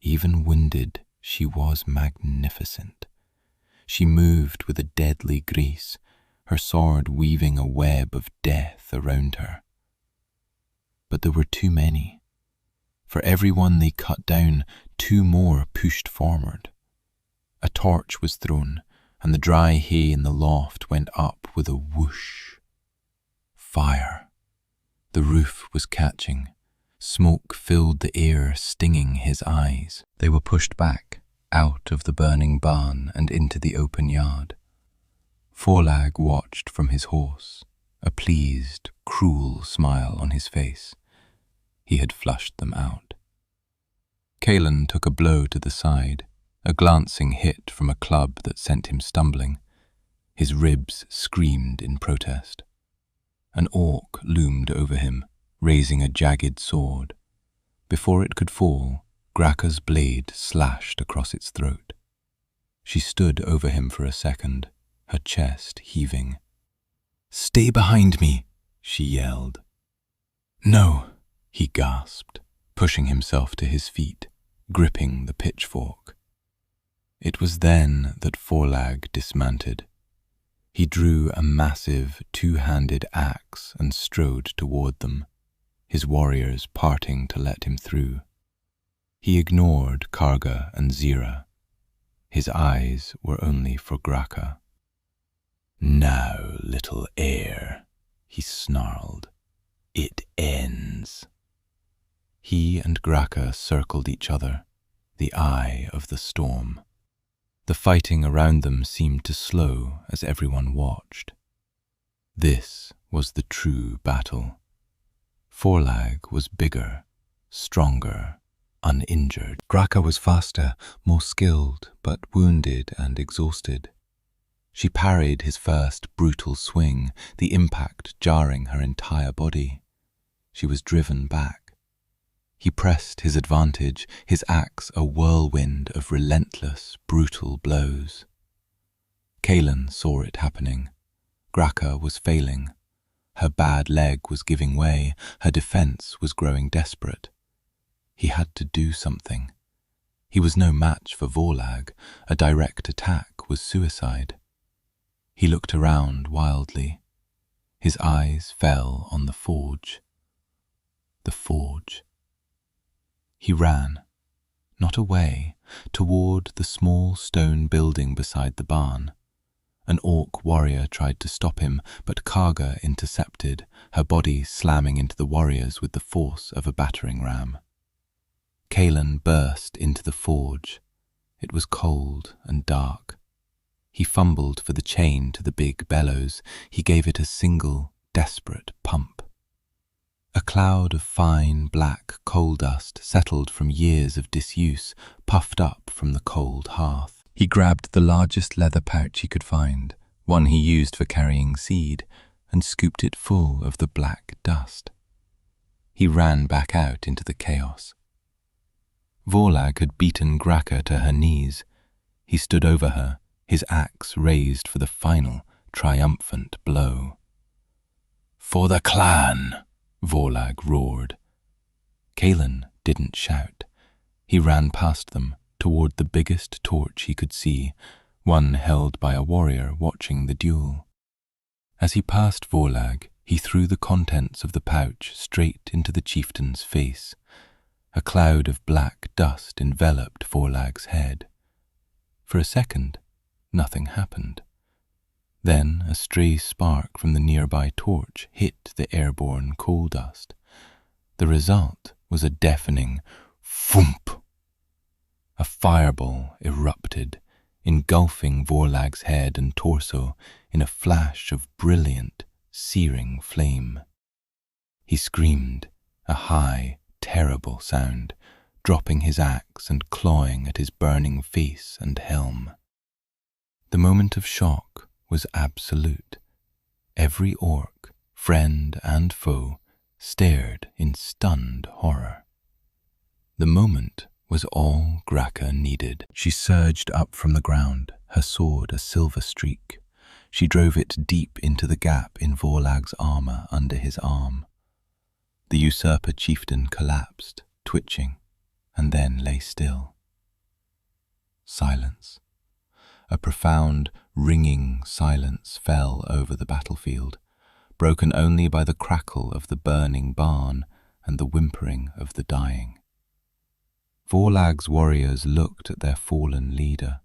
Even wounded, she was magnificent. She moved with a deadly grace, her sword weaving a web of death around her. But there were too many. For every one they cut down, 2 more pushed forward. A torch was thrown, and the dry hay in the loft went up with a whoosh. Fire. The roof was catching. Smoke filled the air, stinging his eyes. They were pushed back, out of the burning barn and into the open yard. Forlag watched from his horse, a pleased, cruel smile on his face. He had flushed them out. Caelan took a blow to the side, a glancing hit from a club that sent him stumbling. His ribs screamed in protest. An orc loomed over him, raising a jagged sword. Before it could fall, Graka's blade slashed across its throat. She stood over him for a second, her chest heaving. "Stay behind me," she yelled. "No," he gasped, pushing himself to his feet, gripping the pitchfork. It was then that Forlag dismounted. He drew a massive, 2-handed axe and strode toward them, his warriors parting to let him through. He ignored Karga and Zira. His eyes were only for Graka. "Now, little heir," he snarled, "it ends." He and Graka circled each other, the eye of the storm. The fighting around them seemed to slow as everyone watched. This was the true battle. Forlag was bigger, stronger, uninjured. Graka was faster, more skilled, but wounded and exhausted. She parried his first brutal swing, the impact jarring her entire body. She was driven back. He pressed his advantage, his axe a whirlwind of relentless, brutal blows. Caelan saw it happening. Graka was failing. Her bad leg was giving way, her defense was growing desperate. He had to do something. He was no match for Vorlag. A direct attack was suicide. He looked around wildly. His eyes fell on the forge. The forge. He ran, not away, toward the small stone building beside the barn. An orc warrior tried to stop him, but Karga intercepted, her body slamming into the warriors with the force of a battering ram. Caelan burst into the forge. It was cold and dark. He fumbled for the chain to the big bellows. He gave it a single, desperate pump. A cloud of fine, black coal dust settled from years of disuse, puffed up from the cold hearth. He grabbed the largest leather pouch he could find, one he used for carrying seed, and scooped it full of the black dust. He ran back out into the chaos. Vorlag had beaten Graka to her knees. He stood over her, his axe raised for the final, triumphant blow. "For the clan!" Vorlag roared. Caelan didn't shout. He ran past them, toward the biggest torch he could see, one held by a warrior watching the duel. As he passed Vorlag, he threw the contents of the pouch straight into the chieftain's face. A cloud of black dust enveloped Vorlag's head. For a second, nothing happened. Then a stray spark from the nearby torch hit the airborne coal dust. The result was a deafening thump. A fireball erupted, engulfing Vorlag's head and torso in a flash of brilliant, searing flame. He screamed, a high, terrible sound, dropping his axe and clawing at his burning face and helm. The moment of shock was absolute. Every orc, friend and foe, stared in stunned horror. The moment was all Graka needed. She surged up from the ground, her sword a silver streak. She drove it deep into the gap in Vorlag's armor under his arm. The usurper chieftain collapsed, twitching, and then lay still. Silence. A profound, ringing silence fell over the battlefield, broken only by the crackle of the burning barn and the whimpering of the dying. Vorlag's warriors looked at their fallen leader.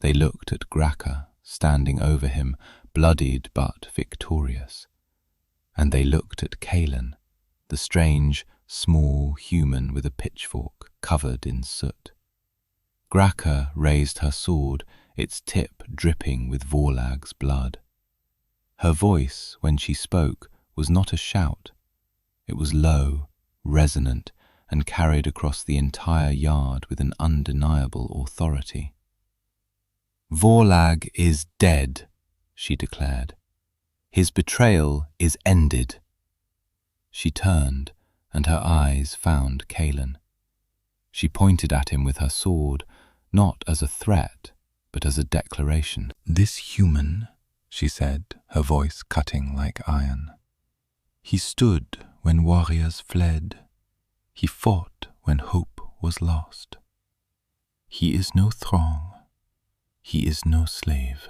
They looked at Graka, standing over him, bloodied but victorious. And they looked at Caelan, the strange, small human with a pitchfork covered in soot. Graka raised her sword, its tip dripping with Vorlag's blood. Her voice, when she spoke, was not a shout. It was low, resonant, and carried across the entire yard with an undeniable authority. "Vorlag is dead," she declared. "His betrayal is ended." She turned, and her eyes found Caelan. She pointed at him with her sword, not as a threat, but as a declaration. "This human," she said, her voice cutting like iron. "He stood when warriors fled. He fought when hope was lost. He is no throng. He is no slave."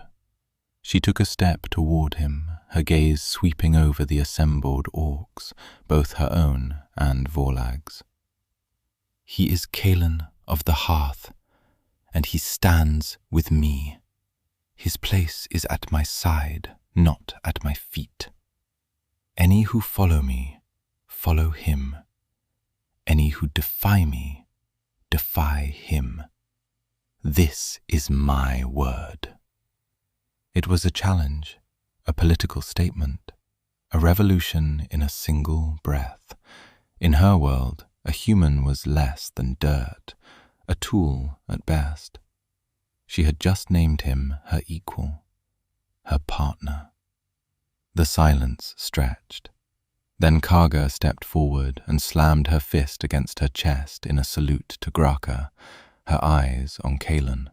She took a step toward him, her gaze sweeping over the assembled orcs, both her own and Vorlag's. "He is Caelan of the Hearth, and he stands with me. His place is at my side, not at my feet. Any who follow me, follow him. Any who defy me, defy him. This is my word." It was a challenge, a political statement, a revolution in a single breath. In her world, a human was less than dirt, a tool at best. She had just named him her equal, her partner. The silence stretched. Then Karga stepped forward and slammed her fist against her chest in a salute to Graka, her eyes on Caelan.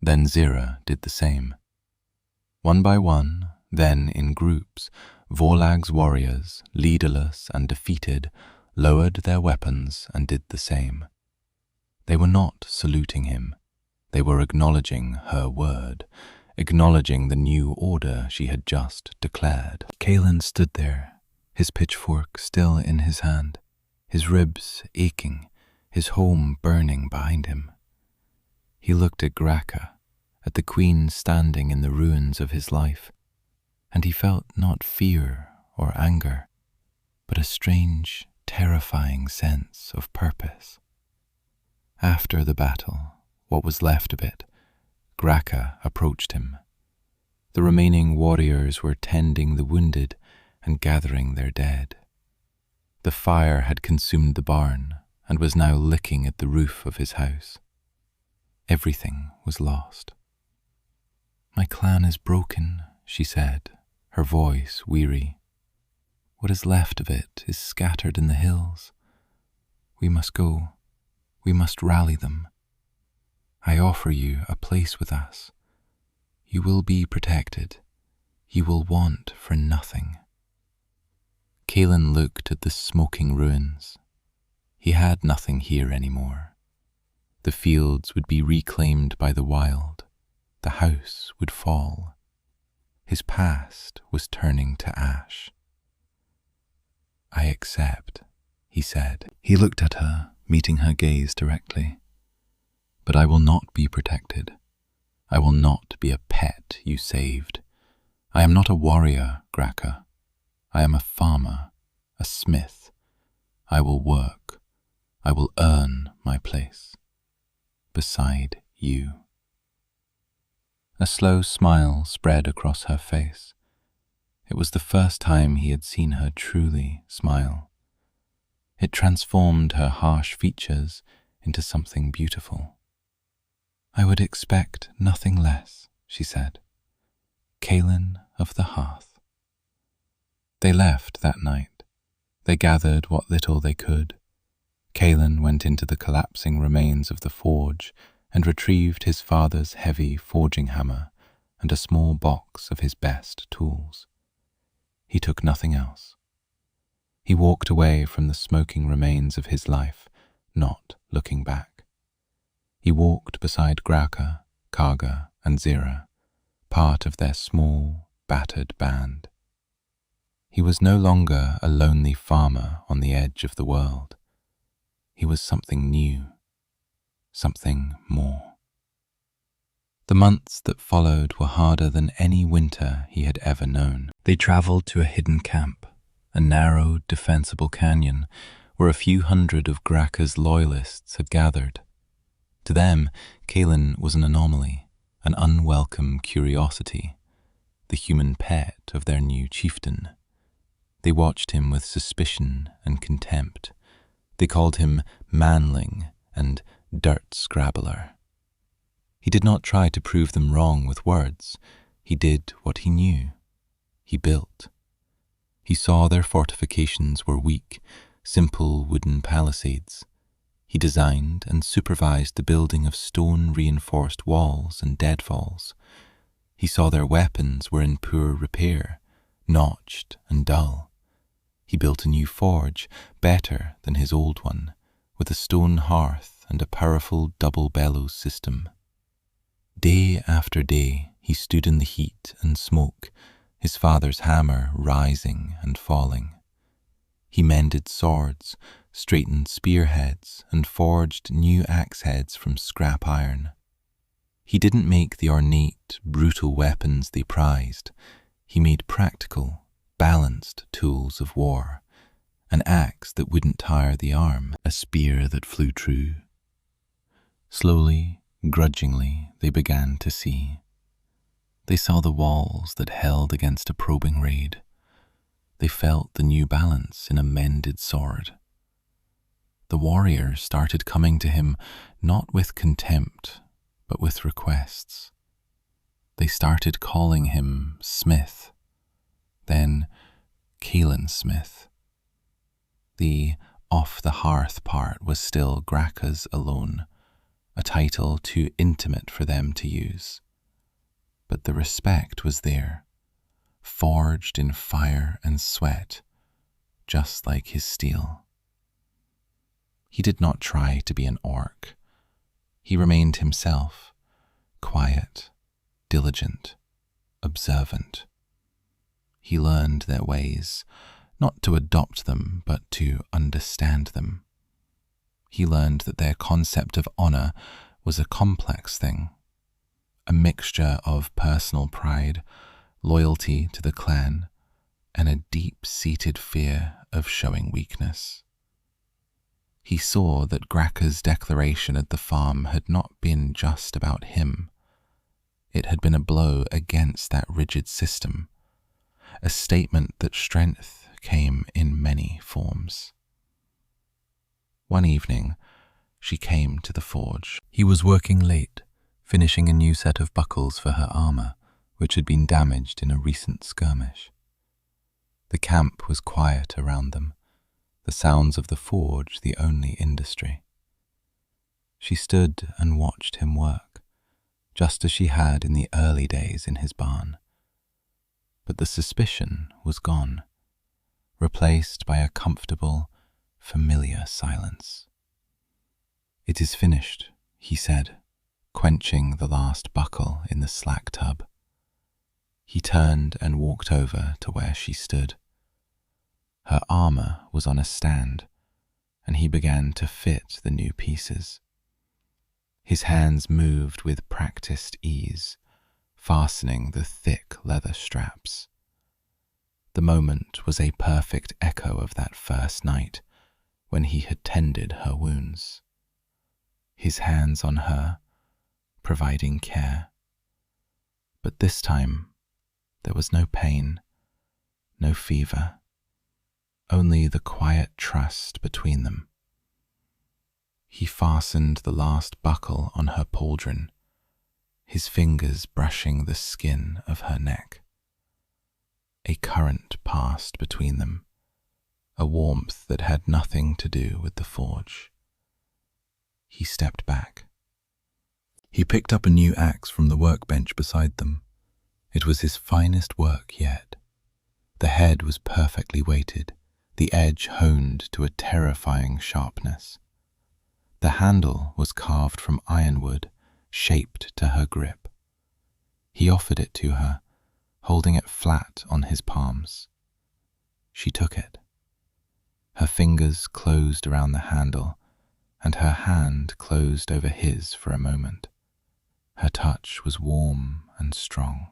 Then Zira did the same. One by one, then in groups, Vorlag's warriors, leaderless and defeated, lowered their weapons and did the same. They were not saluting him. They were acknowledging her word, acknowledging the new order she had just declared. Caelan stood there, his pitchfork still in his hand, his ribs aching, his home burning behind him. He looked at Graka, at the queen standing in the ruins of his life, and he felt not fear or anger, but a strange, terrifying sense of purpose. After the battle, what was left of it, Graka approached him. The remaining warriors were tending the wounded and gathering their dead. The fire had consumed the barn and was now licking at the roof of his house. Everything was lost. "My clan is broken," she said, her voice weary. "What is left of it is scattered in the hills. We must go. We must rally them. I offer you a place with us. You will be protected. You will want for nothing." Caelan looked at the smoking ruins. He had nothing here anymore. The fields would be reclaimed by the wild. The house would fall. His past was turning to ash. "I accept," he said. He looked at her, meeting her gaze directly. "But I will not be protected. I will not be a pet you saved. I am not a warrior, Graka. I am a farmer, a smith. I will work. I will earn my place. Beside you." A slow smile spread across her face. It was the first time he had seen her truly smile. It transformed her harsh features into something beautiful. "I would expect nothing less," she said. "Caelan of the Hearth." They left that night. They gathered what little they could. Caelan went into the collapsing remains of the forge and retrieved his father's heavy forging hammer and a small box of his best tools. He took nothing else. He walked away from the smoking remains of his life, not looking back. He walked beside Graka, Karga, and Zira, part of their small, battered band. He was no longer a lonely farmer on the edge of the world. He was something new, something more. The months that followed were harder than any winter he had ever known. They travelled to a hidden camp, a narrow, defensible canyon where a few hundred of Graka's loyalists had gathered. To them, Caelan was an anomaly, an unwelcome curiosity, the human pet of their new chieftain. They watched him with suspicion and contempt. They called him manling and dirt scrabbler. He did not try to prove them wrong with words. He did what he knew. He built. He saw their fortifications were weak, simple wooden palisades. He designed and supervised the building of stone-reinforced walls and deadfalls. He saw their weapons were in poor repair, notched and dull. He built a new forge, better than his old one, with a stone hearth and a powerful double bellows system. Day after day he stood in the heat and smoke, his father's hammer rising and falling. He mended swords, straightened spearheads, and forged new axe heads from scrap iron. He didn't make the ornate, brutal weapons they prized. He made practical, balanced tools of war, an axe that wouldn't tire the arm, a spear that flew true. Slowly, grudgingly, they began to see. They saw the walls that held against a probing raid. They felt the new balance in a mended sword. The warriors started coming to him not with contempt, but with requests. They started calling him Smith, then Caelan Smith. The off-the-hearth part was still Graka's alone, a title too intimate for them to use. But the respect was there, forged in fire and sweat, just like his steel. He did not try to be an orc. He remained himself, quiet, diligent, observant. He learned their ways, not to adopt them, but to understand them. He learned that their concept of honor was a complex thing, a mixture of personal pride, loyalty to the clan, and a deep-seated fear of showing weakness. He saw that Graka's declaration at the farm had not been just about him. It had been a blow against that rigid system, a statement that strength came in many forms. One evening, she came to the forge. He was working late, finishing a new set of buckles for her armor, which had been damaged in a recent skirmish. The camp was quiet around them, the sounds of the forge the only industry. She stood and watched him work, just as she had in the early days in his barn. But the suspicion was gone, replaced by a comfortable, familiar silence. "It is finished," he said, quenching the last buckle in the slack tub. He turned and walked over to where she stood. Her armor was on a stand, and he began to fit the new pieces. His hands moved with practiced ease, fastening the thick leather straps. The moment was a perfect echo of that first night when he had tended her wounds. His hands on her, providing care. But this time, there was no pain, no fever, only the quiet trust between them. He fastened the last buckle on her pauldron, his fingers brushing the skin of her neck. A current passed between them, a warmth that had nothing to do with the forge. He stepped back. He picked up a new axe from the workbench beside them. It was his finest work yet. The head was perfectly weighted, the edge honed to a terrifying sharpness. The handle was carved from ironwood, shaped to her grip. He offered it to her, holding it flat on his palms. She took it. Her fingers closed around the handle, and her hand closed over his for a moment. Her touch was warm and strong.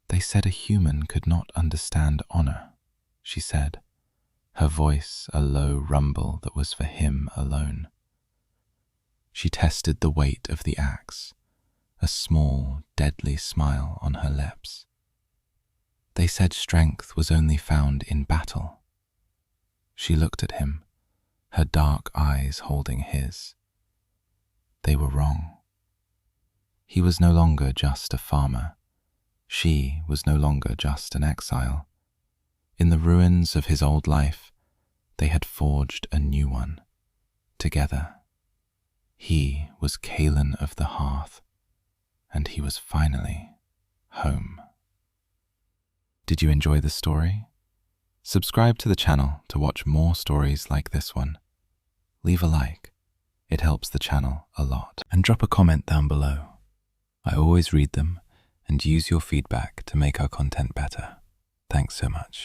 "They said a human could not understand honor," she said, her voice a low rumble that was for him alone. She tested the weight of the axe, a small, deadly smile on her lips. "They said strength was only found in battle." She looked at him, her dark eyes holding his. They were wrong. He was no longer just a farmer. She was no longer just an exile. In the ruins of his old life, they had forged a new one, together. He was Caelan of the Hearth, and he was finally home. Did you enjoy the story? Subscribe to the channel to watch more stories like this one. Leave a like, it helps the channel a lot. And drop a comment down below. I always read them and use your feedback to make our content better. Thanks so much.